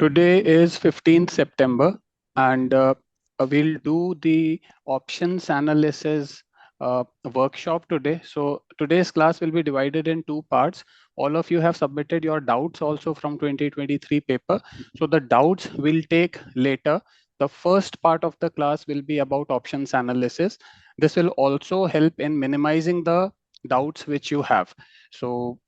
Today is 15th September, and we'll do the options analysis workshop today. So today's class will be divided in two parts. All of you have submitted your doubts also from 2023 paper. So the doubts will take later. The first part of the class will be about options analysis. This will also help in minimizing the doubts which you have. So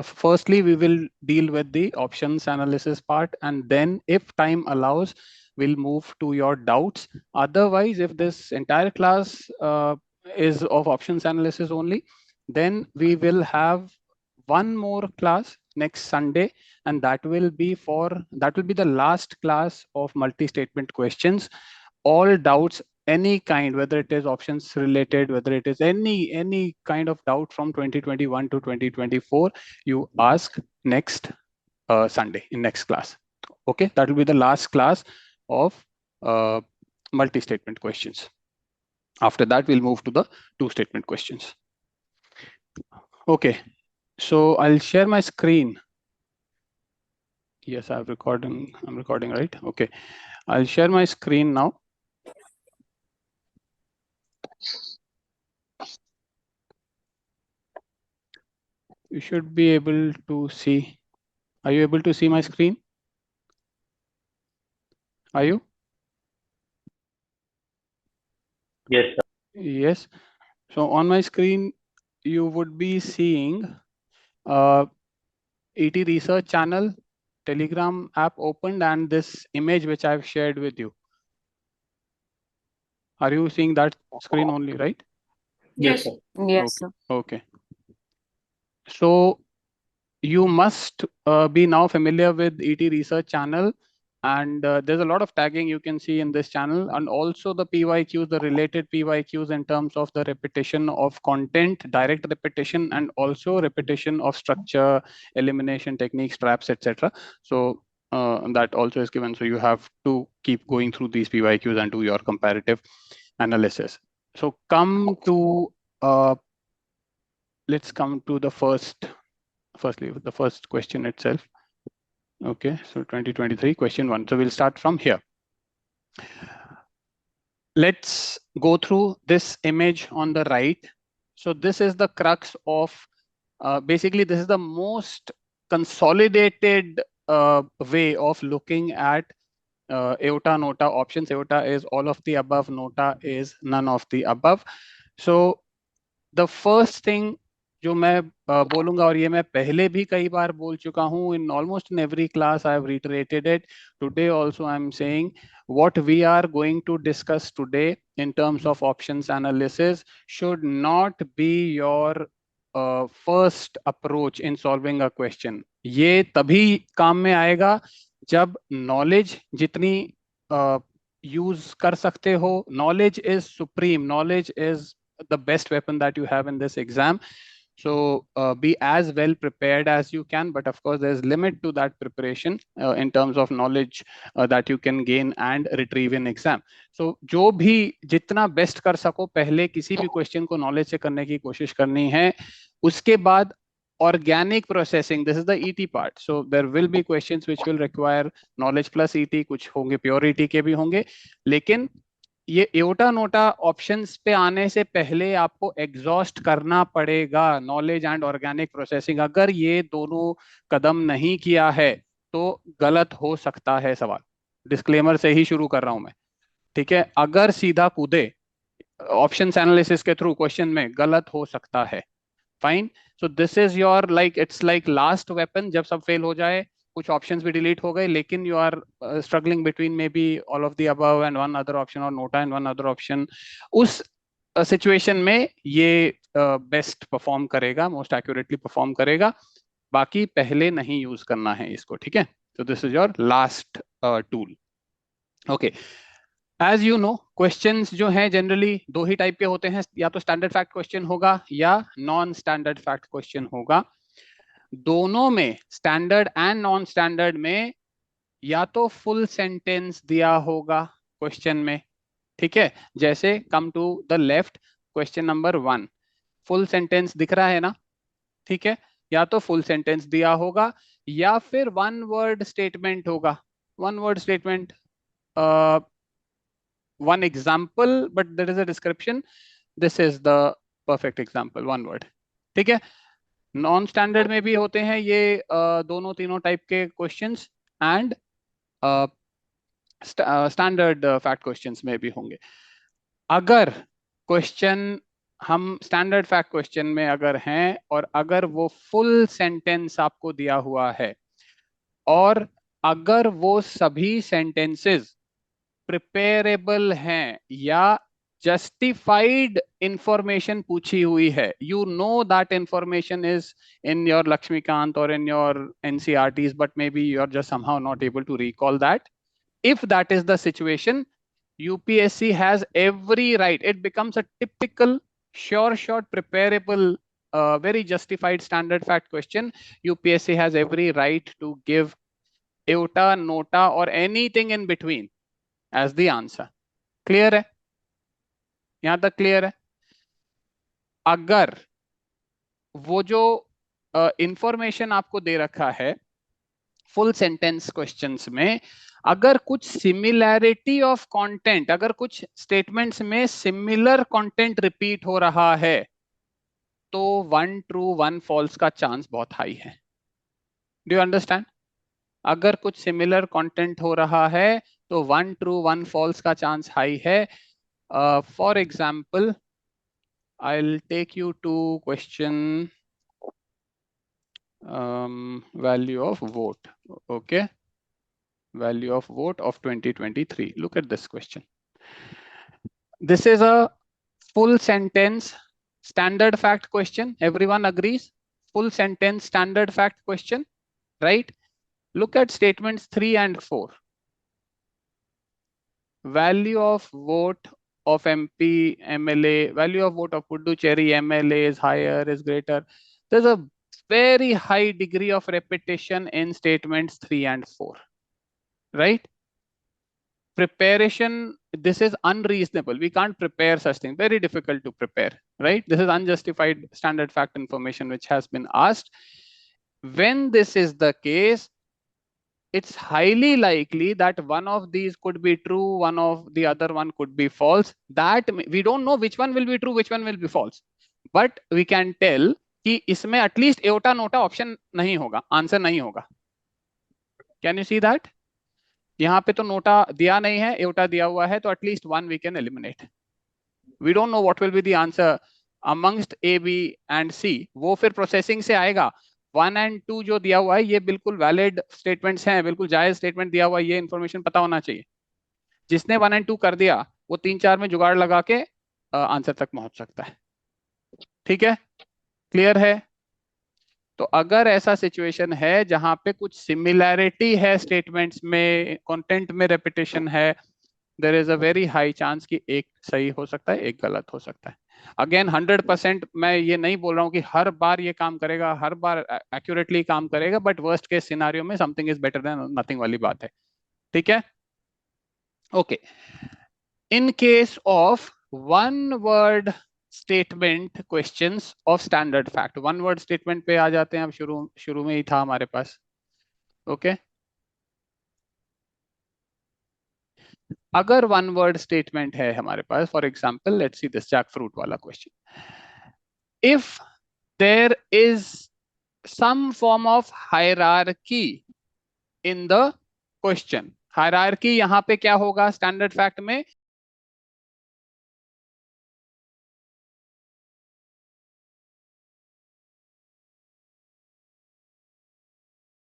firstly, we will deal with the options analysis part, and then if time allows, we'll move to your doubts. Otherwise, if this entire class is of options analysis only, then we will have one more class next Sunday, and that will be the last class of multi-statement questions. All doubts, any kind, whether it is options related, whether it is any kind of doubt from 2021 to 2024, you ask next Sunday in next class. Okay, that will be the last class of multi-statement questions. After that, we'll move to the two-statement questions. Okay, so I'll share my screen. Yes, I'm recording, right? Okay, I'll share my screen now. You should be able to see. Are you able to see my screen? Are you? Yes, sir. Yes. So on my screen, you would be seeing ET Research channel, Telegram app opened, and this image which I've shared with you. Are you seeing that screen only, right? Yes, sir. Yes, sir. Okay. So you must be now familiar with ET Research channel, and there's a lot of tagging you can see in this channel, and also the PYQs, the related PYQs in terms of the repetition of content, direct repetition, and also repetition of structure, elimination techniques, traps, etc. So that also is given. So you have to keep going through these PYQs and do your comparative analysis. So let's come to the firstly, the first question itself. Okay, so 2023, question 1. So we'll start from here. Let's go through this image on the right. So this is the crux of, basically, this is the most consolidated way of looking at EOTA, NOTA options. EOTA is all of the above, NOTA is none of the above. So the first thing जो मैं बोलूंगा, और ये मैं पहले भी कई बार बोल चुका हूँ, in almost in every class I have reiterated it. Today also I am saying what we are going to discuss today in terms of options analysis should not be your first approach in solving a question. ये तभी काम में आएगा जब knowledge जितनी use कर सकते हो. Knowledge is supreme. Knowledge is the best weapon that you have in this exam. So be as well prepared as you can, but of course there's limit to that preparation in terms of knowledge that you can gain and retrieve in exam. So जो भी जितना best कर सको पहले किसी भी question को knowledge से करने की कोशिश करनी है. उसके बाद organic processing, this is the ET part. So there will be questions which will require knowledge plus ET, कुछ होंगे pure ET के भी होंगे, लेकिन ये एओटा नोटा ऑप्शंस पे आने से पहले आपको एग्जॉस्ट करना पड़ेगा नॉलेज एंड ऑर्गेनिक प्रोसेसिंग. अगर ये दोनों कदम नहीं किया है तो गलत हो सकता है सवाल. डिस्क्लेमर से ही शुरू कर रहा हूं मैं, ठीक है. अगर सीधा कूदे ऑप्शंस एनालिसिस के थ्रू क्वेश्चन में, गलत हो सकता है. Fine. So this is your like, it's like last weapon. जब सब फेल हो जाए, कुछ ऑप्शंस भी डिलीट हो गए, लेकिन you are struggling between maybe all of the above and one other option, और NOTA and one other option, उस सिचुएशन में ये बेस्ट परफॉर्म करेगा, मोस्ट एक्यूरेटली परफॉर्म करेगा. बाकी पहले नहीं यूज करना है इसको, ठीक है. तो this is your last tool. Okay. As you know, questions जो हैं जनरली दो ही टाइप के होते हैं. या तो स्टैंडर्ड फैक्ट क्वेश्चन होगा या नॉन स्टैंडर्ड फैक्ट क्वेश्चन होगा. दोनों में, स्टैंडर्ड एंड नॉन स्टैंडर्ड में, या तो फुल सेंटेंस दिया होगा क्वेश्चन में, ठीक है. जैसे come to the left, question number 1, full sentence दिख रहा है ना, ठीक है. या तो फुल सेंटेंस दिया होगा या फिर वन वर्ड स्टेटमेंट होगा, one word statement, one example but there is a description, this is the perfect example, one word. ठीक है, नॉन स्टैंडर्ड में भी होते हैं ये दोनों तीनों टाइप के questions, and standard fact questions में भी होंगे। अगर क्वेश्चन हम स्टैंडर्ड फैक्ट क्वेश्चन में अगर हैं और अगर वो फुल सेंटेंस आपको दिया हुआ है और अगर वो सभी सेंटेंसेस प्रिपेरेबल हैं या जस्टिफाइड इंफॉर्मेशन पूछी हुई है, you know that information is in your Laxmikanth और in your NCERTs but maybe you are just somehow not able to recall that, if that is the situation, UPSC has every right, it becomes a typical sure shot preparable very justified standard fact question. UPSC has every right to give iota, nota or anything in between as the answer. Clear है, यहां तक clear है? अगर वो जो information आपको दे रखा है फुल सेंटेंस क्वेश्चंस में, अगर कुछ सिमिलैरिटी ऑफ कंटेंट, अगर कुछ स्टेटमेंट्स में सिमिलर कंटेंट रिपीट हो रहा है तो वन ट्रू वन फॉल्स का चांस बहुत हाई है। Do you understand? अगर कुछ सिमिलर कंटेंट हो रहा है तो वन ट्रू वन फॉल्स का चांस हाई है। For example I'll take you to question value of vote. Okay, value of vote of 2023. Look at this question. This is a full sentence standard fact question. Everyone agrees? Full sentence standard fact question, right? Look at statements 3 and 4. Value of vote of MP, MLA, value of vote of Puducherry MLA is higher, is greater. There's a very high degree of repetition in statements 3 and 4, right? Preparation, this is unreasonable. We can't prepare such thing. Very difficult to prepare, right? This is unjustified standard fact information which has been asked. When this is the case, it's highly likely that one of these could be true, one of the other one could be false. That we don't know which one will be true, which one will be false, but we can tell कि इसमें at least aorta NOTA option नहीं होगा, answer नहीं होगा। Can you see that? यहाँ पे तो NOTA दिया नहीं है, एओटा दिया हुआ है, तो at least one we can eliminate. We don't know what will be the answer amongst A B and C, वो फिर प्रोसेसिंग से आएगा। 1 and 2 जो दिया हुआ है ये बिल्कुल वैलिड स्टेटमेंट्स हैं, बिल्कुल जायज स्टेटमेंट दिया हुआ है, ये इन्फॉर्मेशन पता होना चाहिए। जिसने 1 and 2 कर दिया वो 3-4 में जुगाड़ लगा के आंसर तक पहुंच सकता है। ठीक है, क्लियर है? तो अगर ऐसा सिचुएशन है जहां पे कुछ सिमिलैरिटी है स्टेटमेंट्स में, कंटेंट में रेपिटेशन है, there is a very high chance कि एक सही हो सकता है, एक गलत हो सकता है। अगेन 100% मैं ये नहीं बोल रहा हूँ कि हर बार ये काम करेगा, हर बार एक्यूरेटली काम करेगा, बट वर्स्ट केस सिनारियो में something is better than nothing वाली बात है। ठीक है, okay. In case of one word statement questions of standard fact, one word statement पे आ जाते हैं। अब शुरू में ही था हमारे पास। ओके, अगर वन वर्ड स्टेटमेंट है हमारे पास, for example let's see this jackfruit वाला question, if there is some form of hierarchy in the question. Hierarchy यहाँ पे क्या होगा स्टैंडर्ड फैक्ट में?